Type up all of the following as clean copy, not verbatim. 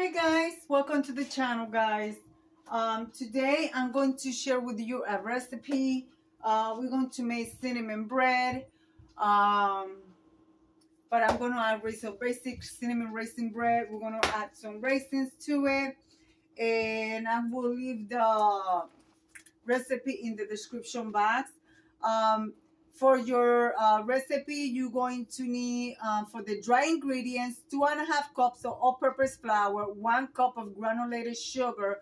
Hey guys, welcome to the channel, guys. Today I'm going to share with you a recipe. We're going to make cinnamon bread, but I'm going to add some basic cinnamon raisin bread. We're going to add some raisins to it, and I will leave the recipe in the description box. For your recipe, you're going to need, for the dry ingredients, 2.5 cups of all-purpose flour, 1 cup of granulated sugar,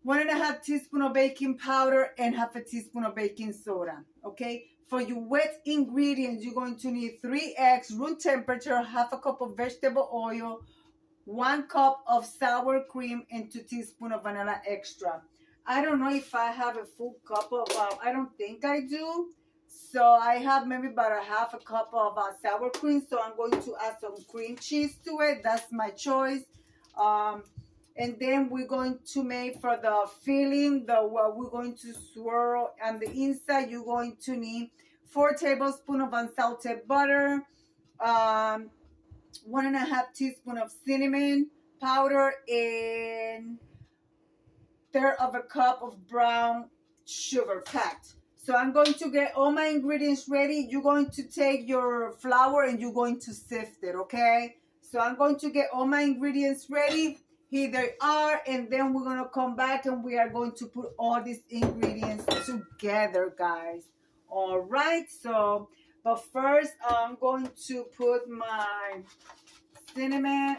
1.5 teaspoon of baking powder, and 1/2 teaspoon of baking soda. Okay. For your wet ingredients, you're going to need 3 eggs, room temperature, 1/2 cup of vegetable oil, 1 cup of sour cream, and 2 teaspoons of vanilla extra. I don't know if I have a full cup of, I don't think I do. So I have maybe about 1/2 cup of sour cream. So I'm going to add some cream cheese to it. That's my choice. And then we're going to make for the filling, what we're going to swirl on the inside. You're going to need 4 tablespoons of unsalted butter, 1.5 teaspoon of cinnamon powder, and 1/3 cup of brown sugar packed. So I'm going to get all my ingredients ready. You're going to take your flour and you're going to sift it, okay? So I'm going to get all my ingredients ready. Here they are, and then we're going to come back and we are going to put all these ingredients together, guys. All right, so, but first I'm going to put my cinnamon,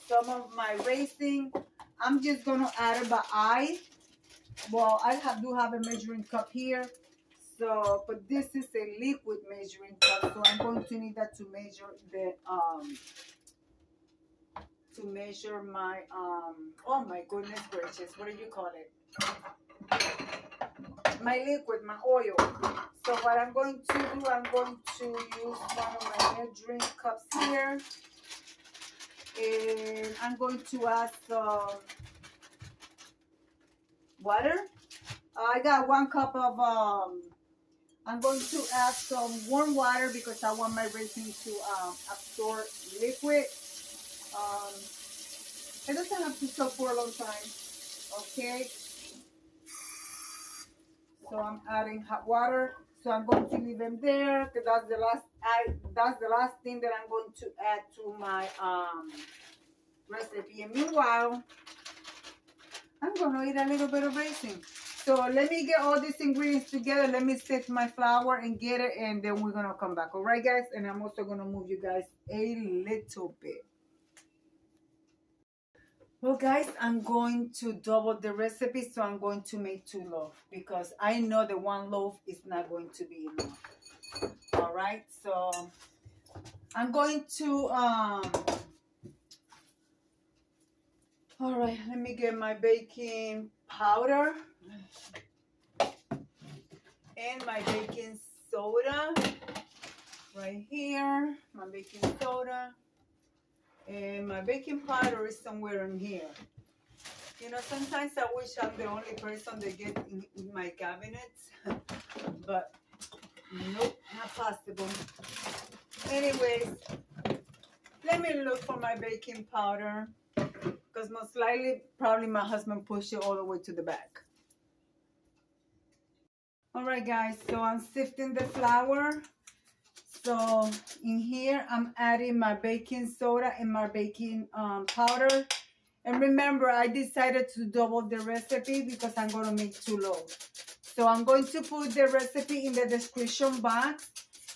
some of my raisin. I'm just going to add it by eye. Well, I do have a measuring cup here. So, but this is a liquid measuring cup, so I'm going to need that to measure the my oh my goodness gracious, what do you call it? My liquid, my oil. So what I'm going to do, I'm going to use one of my measuring cups here, and I'm going to add some water. I got 1 cup of I'm going to add some warm water because I want my raisin to absorb liquid. It doesn't have to soak for a long time. Okay. So I'm adding hot water. So I'm going to leave them there because that's the last thing that I'm going to add to my recipe. And meanwhile, I'm going to eat a little bit of raisin. So let me get all these ingredients together. Let me sift my flour and get it, and then we're going to come back. All right, guys? And I'm also going to move you guys a little bit. Well, guys, I'm going to double the recipe, so I'm going to make 2 loaves because I know the 1 loaf is not going to be enough. All right, so I'm going to, all right, let me get my baking powder and my baking soda right here, my baking soda. And my baking powder is somewhere in here. You know, sometimes I wish I'm the only person that gets in my cabinets, but nope, not possible. Anyways, let me look for my baking powder because most likely, probably my husband pushed it all the way to the back. All right, guys, so I'm sifting the flour. So in here, I'm adding my baking soda and my baking powder. And remember, I decided to double the recipe because I'm going to make 2 loaves. So I'm going to put the recipe in the description box.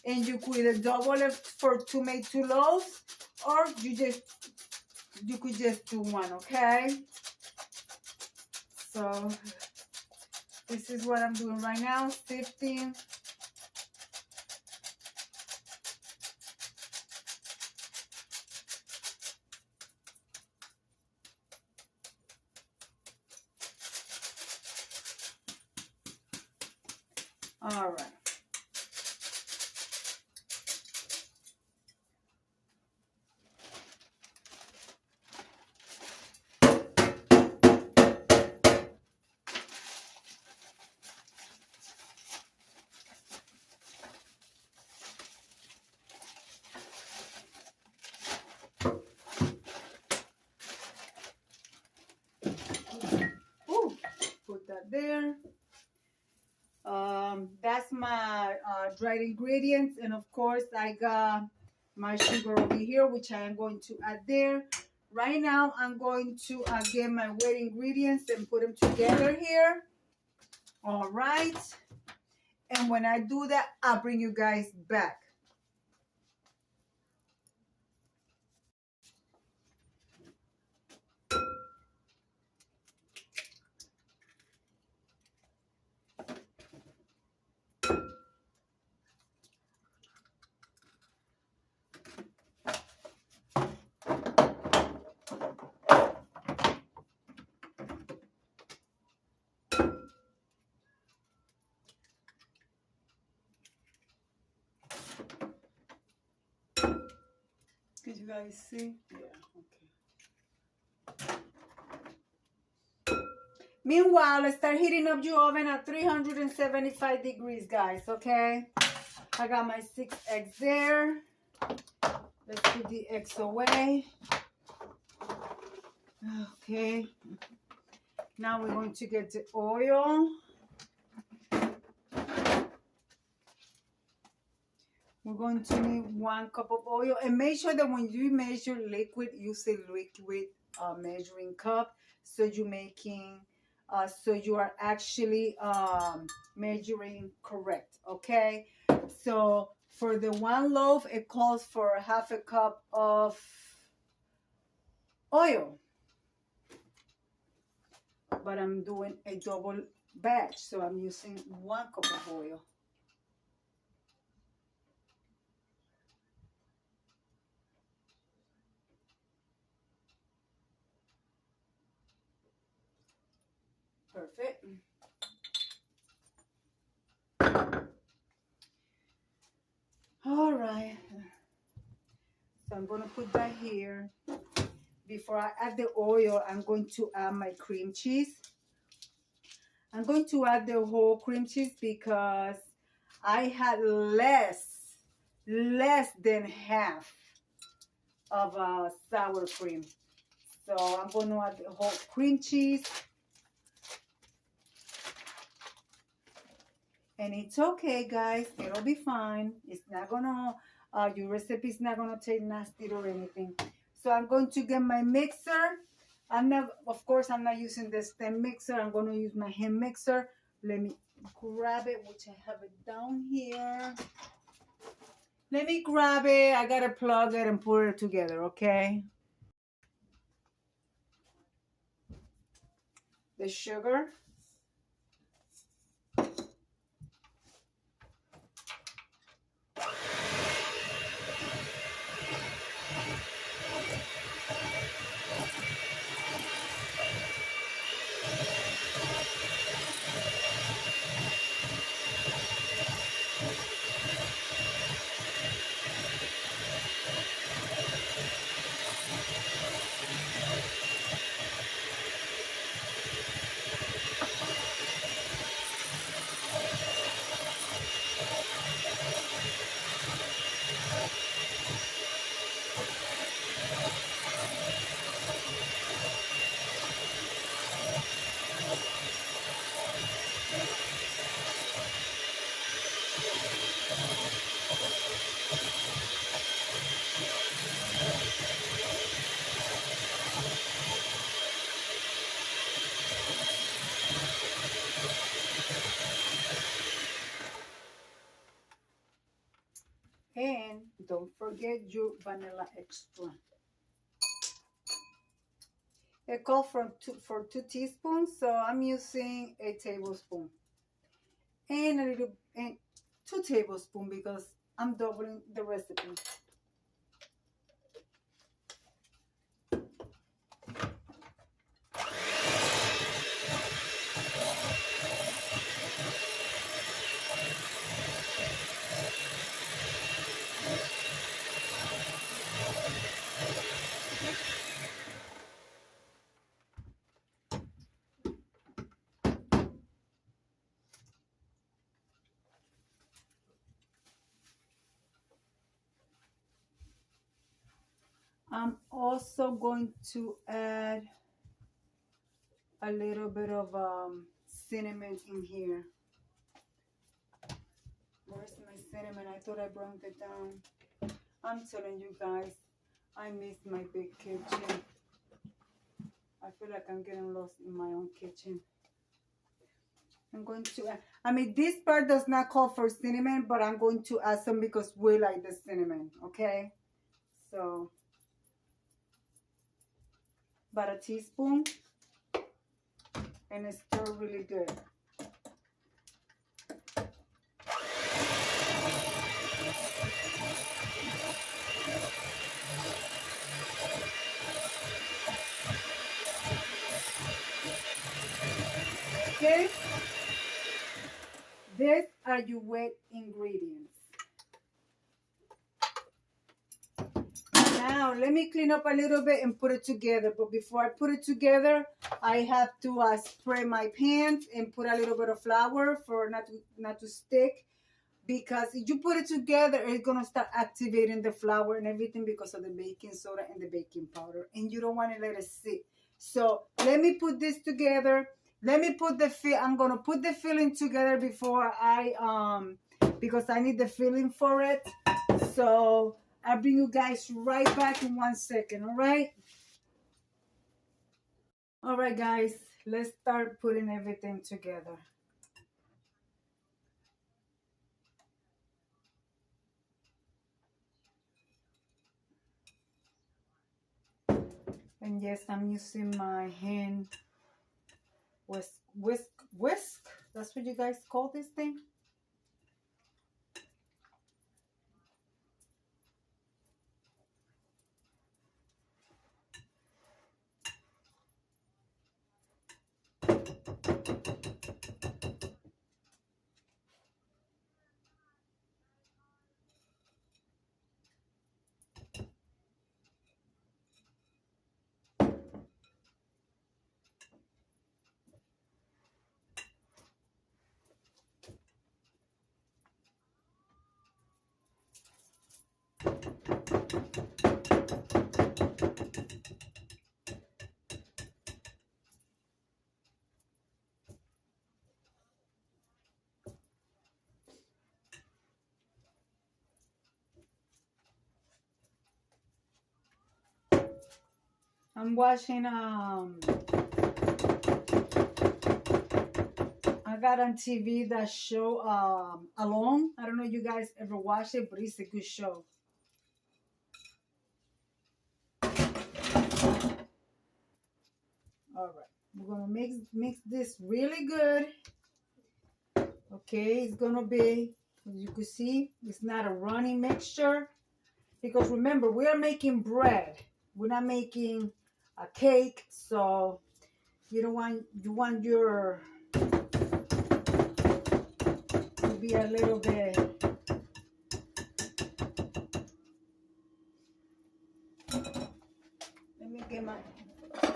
And you could either double it to make 2 loaves, or you could just do 1, okay? So this is what I'm doing right now, sifting. All right. my dried ingredients, and of course I got my sugar over here, which I am going to add there. Right now I'm going to get my wet ingredients and put them together here. All right, and when I do that, I'll bring you guys back. Can you guys see? Yeah, okay. Meanwhile, let's start heating up your oven at 375 degrees, guys, okay? I got my 6 eggs there. Let's put the eggs away. Okay. Now we're going to get the oil. We're going to need 1 cup of oil, and make sure that when you measure liquid, use a liquid measuring cup, so you're making, so you are actually measuring correct. Okay, so for the 1 loaf, it calls for 1/2 cup of oil, but I'm doing a double batch, so I'm using 1 cup of oil. Perfect. All right. So I'm going to put that here. Before I add the oil, I'm going to add my cream cheese. I'm going to add the whole cream cheese because I had less than half of sour cream. So I'm going to add the whole cream cheese. And it's okay, guys. It'll be fine. It's not gonna, your recipe is not gonna taste nasty or anything. So I'm going to get my mixer. Of course, I'm not using the stand mixer. I'm gonna use my hand mixer. Let me grab it, which I have it down here. Let me grab it. I gotta plug it and put it together, okay? The sugar. And don't forget your vanilla extra. It calls for 2 teaspoons, so I'm using a tablespoon. And 2 tablespoons because I'm doubling the recipe. I'm also going to add a little bit of cinnamon in here. cinnamon. I thought I brought it down. I'm telling you guys, I miss my big kitchen. I feel like I'm getting lost in my own kitchen. I'm going to add, I mean, this part does not call for cinnamon, but I'm going to add some because we like the cinnamon, okay? So, about a teaspoon, and it's still really good. Okay, these are your wet ingredients. Now, let me clean up a little bit and put it together. But before I put it together, I have to spray my pans and put a little bit of flour for not to stick. Because if you put it together, it's going to start activating the flour and everything because of the baking soda and the baking powder. And you don't want to let it sit. So let me put this together. Let me put I'm going to put the filling together before because I need the filling for it. So I'll bring you guys right back in 1 second, all right? All right, guys, let's start putting everything together. And yes, I'm using my hand whisk. That's what you guys call this thing? I'm watching I got on TV that show Alone. I don't know if you guys ever watch it, but it's a good show. All right, we're gonna mix this really good. Okay, it's gonna be, as you can see, it's not a runny mixture because remember we are making bread. We're not making a cake, so you want your to be a little bit. Let me get my.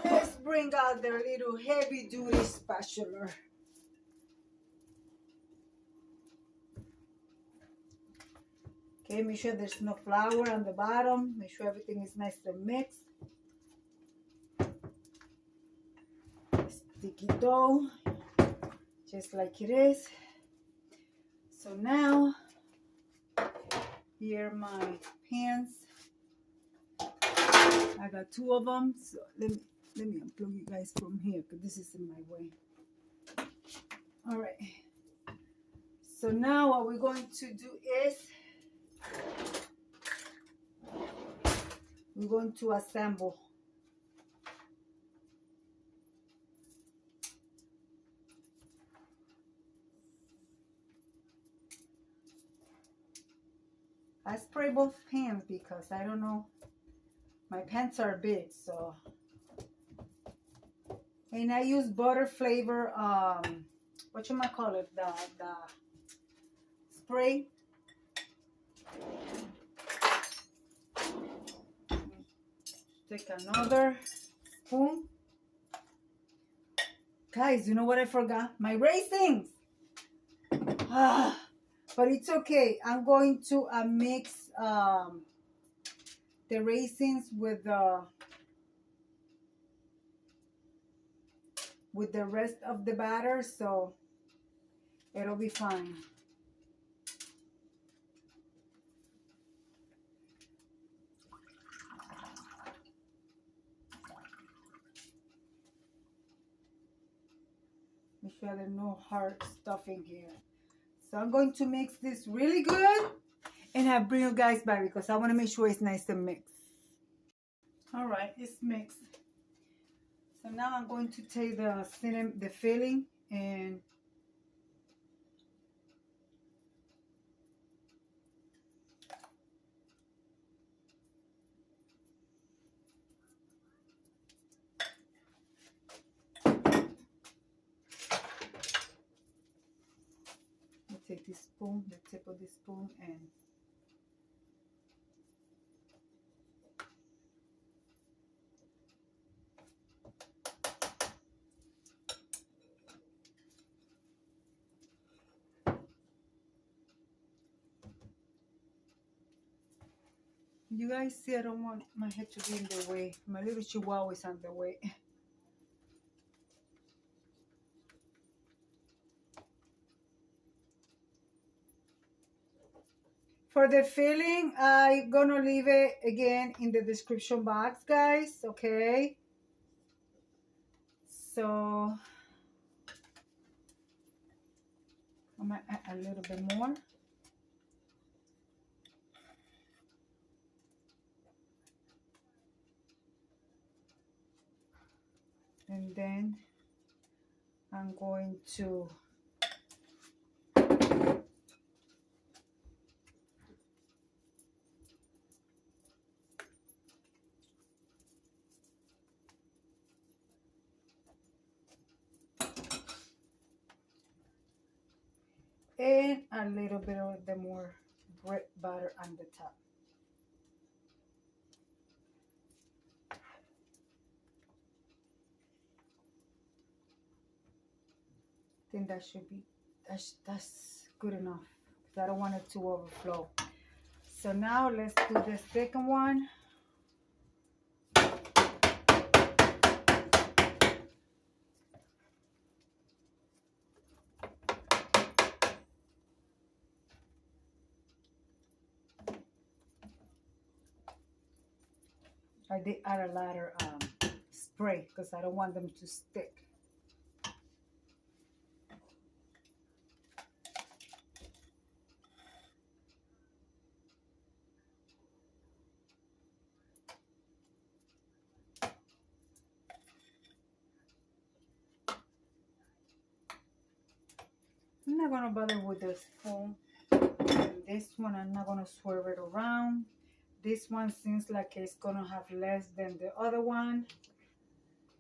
Let's bring out the little heavy duty spatula. Okay, make sure there's no flour on the bottom. Make sure everything is nice and mixed. Sticky dough, just like it is. So now, here are my pans. I got 2 of them. So let me unplug you guys from here because this is in my way. All right. So now what we're going to do is we're going to assemble. I spray both pans because I don't know, my pans are big, so. And I use butter flavor, whatchamacallit, the spray. Take another spoon. Guys, you know what I forgot? My raisins. But it's okay. I'm going to mix the raisins with the rest of the batter, so it'll be fine. Make sure there's no hard stuff in here. So I'm going to mix this really good, and I'll bring you guys back because I want to make sure it's nice and mixed. All right, it's mixed. So now I'm going to take the cinnamon, the filling, and take this spoon, the tip of this spoon, and you guys see, I don't want my head to be in the way. My little chihuahua is on the way. For the filling, I'm gonna leave it again in the description box, guys, okay? So I'm gonna add a little bit more. And then I'm going to and a little bit of the more bread butter on the top. I think that should be, that's good enough because I don't want it to overflow. So now let's do the second one. I did add a lot of spray because I don't want them to stick. I'm not gonna bother with the spoon. And this one I'm not gonna swerve it around. This one seems like it's gonna have less than the other one.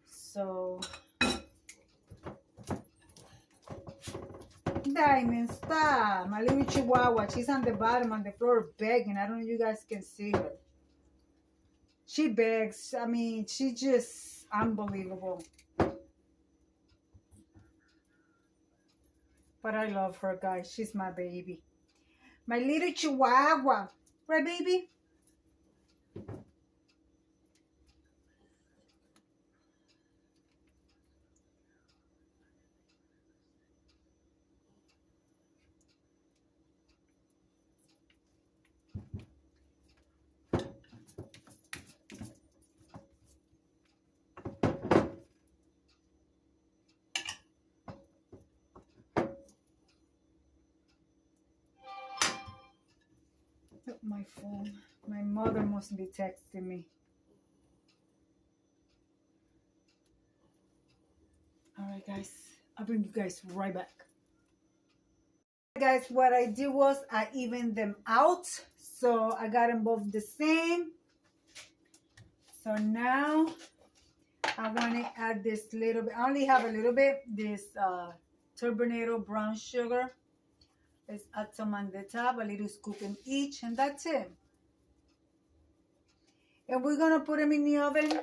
So Diamond, stop. My little chihuahua, she's on the bottom on the floor begging. I don't know if you guys can see her. She begs. I mean, she just unbelievable. But I love her, guys. She's my baby. My little chihuahua. Right, baby? Look, my phone. My mother must be texting me. Alright, guys. I'll bring you guys right back. Guys, what I did was I evened them out. So I got them both the same. So now I want to add this little bit. I only have a little bit. This turbinado brown sugar. Let's add some on the top, a little scoop in each, and that's it. And we're gonna put them in the oven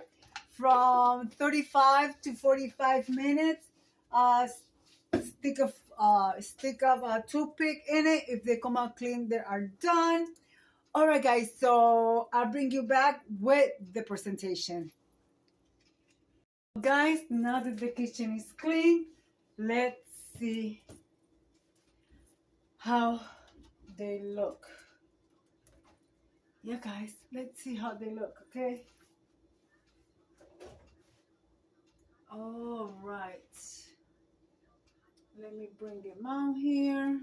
from 35 to 45 minutes. Stick a toothpick in it. If they come out clean, they are done. All right, guys. So I'll bring you back with the presentation. Guys, now that the kitchen is clean, let's see how they look. Yeah, guys, let's see how they look, okay? All right. Let me bring them out here.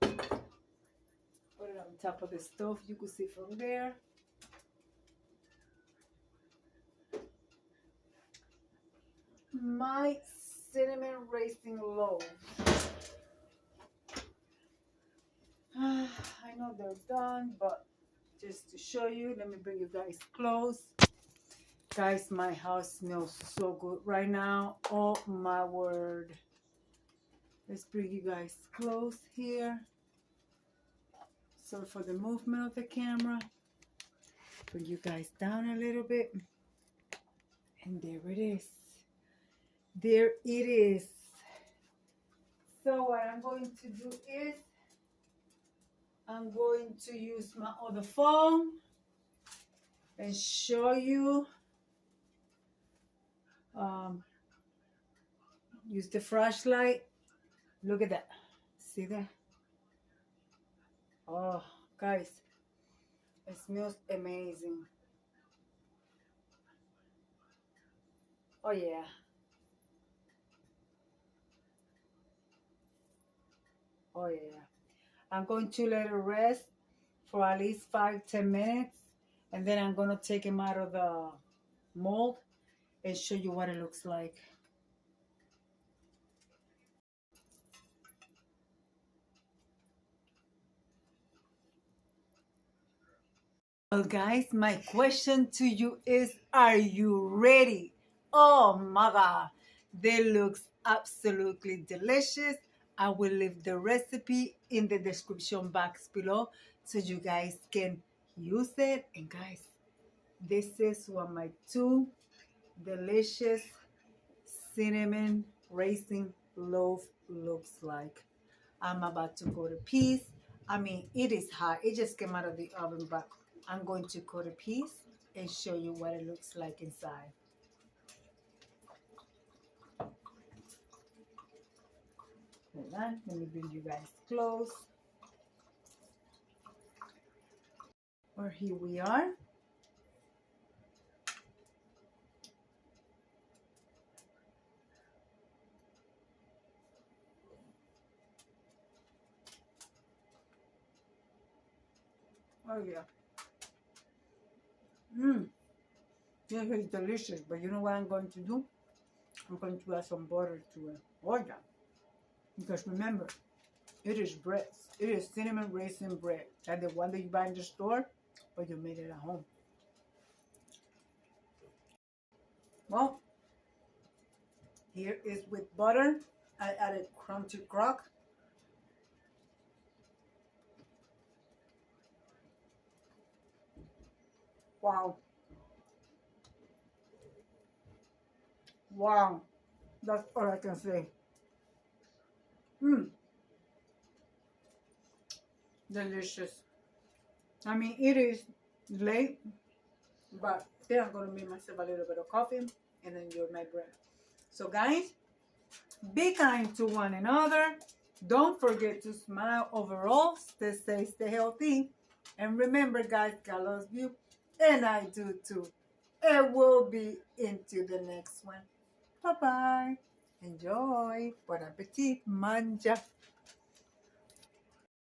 Put it on top of the stove. You can see from there. My cinnamon raisin loaf. I know they're done, but just to show you, let me bring you guys close. Guys, my house smells so good right now. Oh my word. Let's bring you guys close here. Sorry for the movement of the camera. Bring you guys down a little bit. And there it is. There it is. So what I'm going to do is I'm going to use my other phone and show you. Use the flashlight. Look at that. See that? Oh, guys, it smells amazing. Oh yeah. Oh yeah. I'm going to let it rest for at least 5-10 minutes, and then I'm going to take them out of the mold and show you what it looks like. Well, guys, my question to you is, are you ready? Oh my God, they look absolutely delicious. I will leave the recipe in the description box below so you guys can use it. And guys, this is what my 2 delicious cinnamon raisin loaf looks like. I'm about to cut a piece. I mean, it is hot. It just came out of the oven, but I'm going to cut a piece and show you what it looks like inside. Hold on, let me bring you guys close. Well, here we are. Oh yeah. This is delicious, but you know what I'm going to do? I'm going to add some butter to it. Oh yeah. Because remember, it is bread. It is cinnamon raisin bread. Like the one that you buy in the store, but you made it at home. Well, here is with butter. I added crunchy crock. Wow. Wow. That's all I can say. Delicious. I mean, it is late, but then I'm going to make myself a little bit of coffee and enjoy my bread. So guys, be kind to one another. Don't forget to smile overall. Stay safe, stay healthy. And remember, guys, God loves you. And I do too. And we'll be into the next one. Bye-bye. Enjoy. Bon appetit. Manja.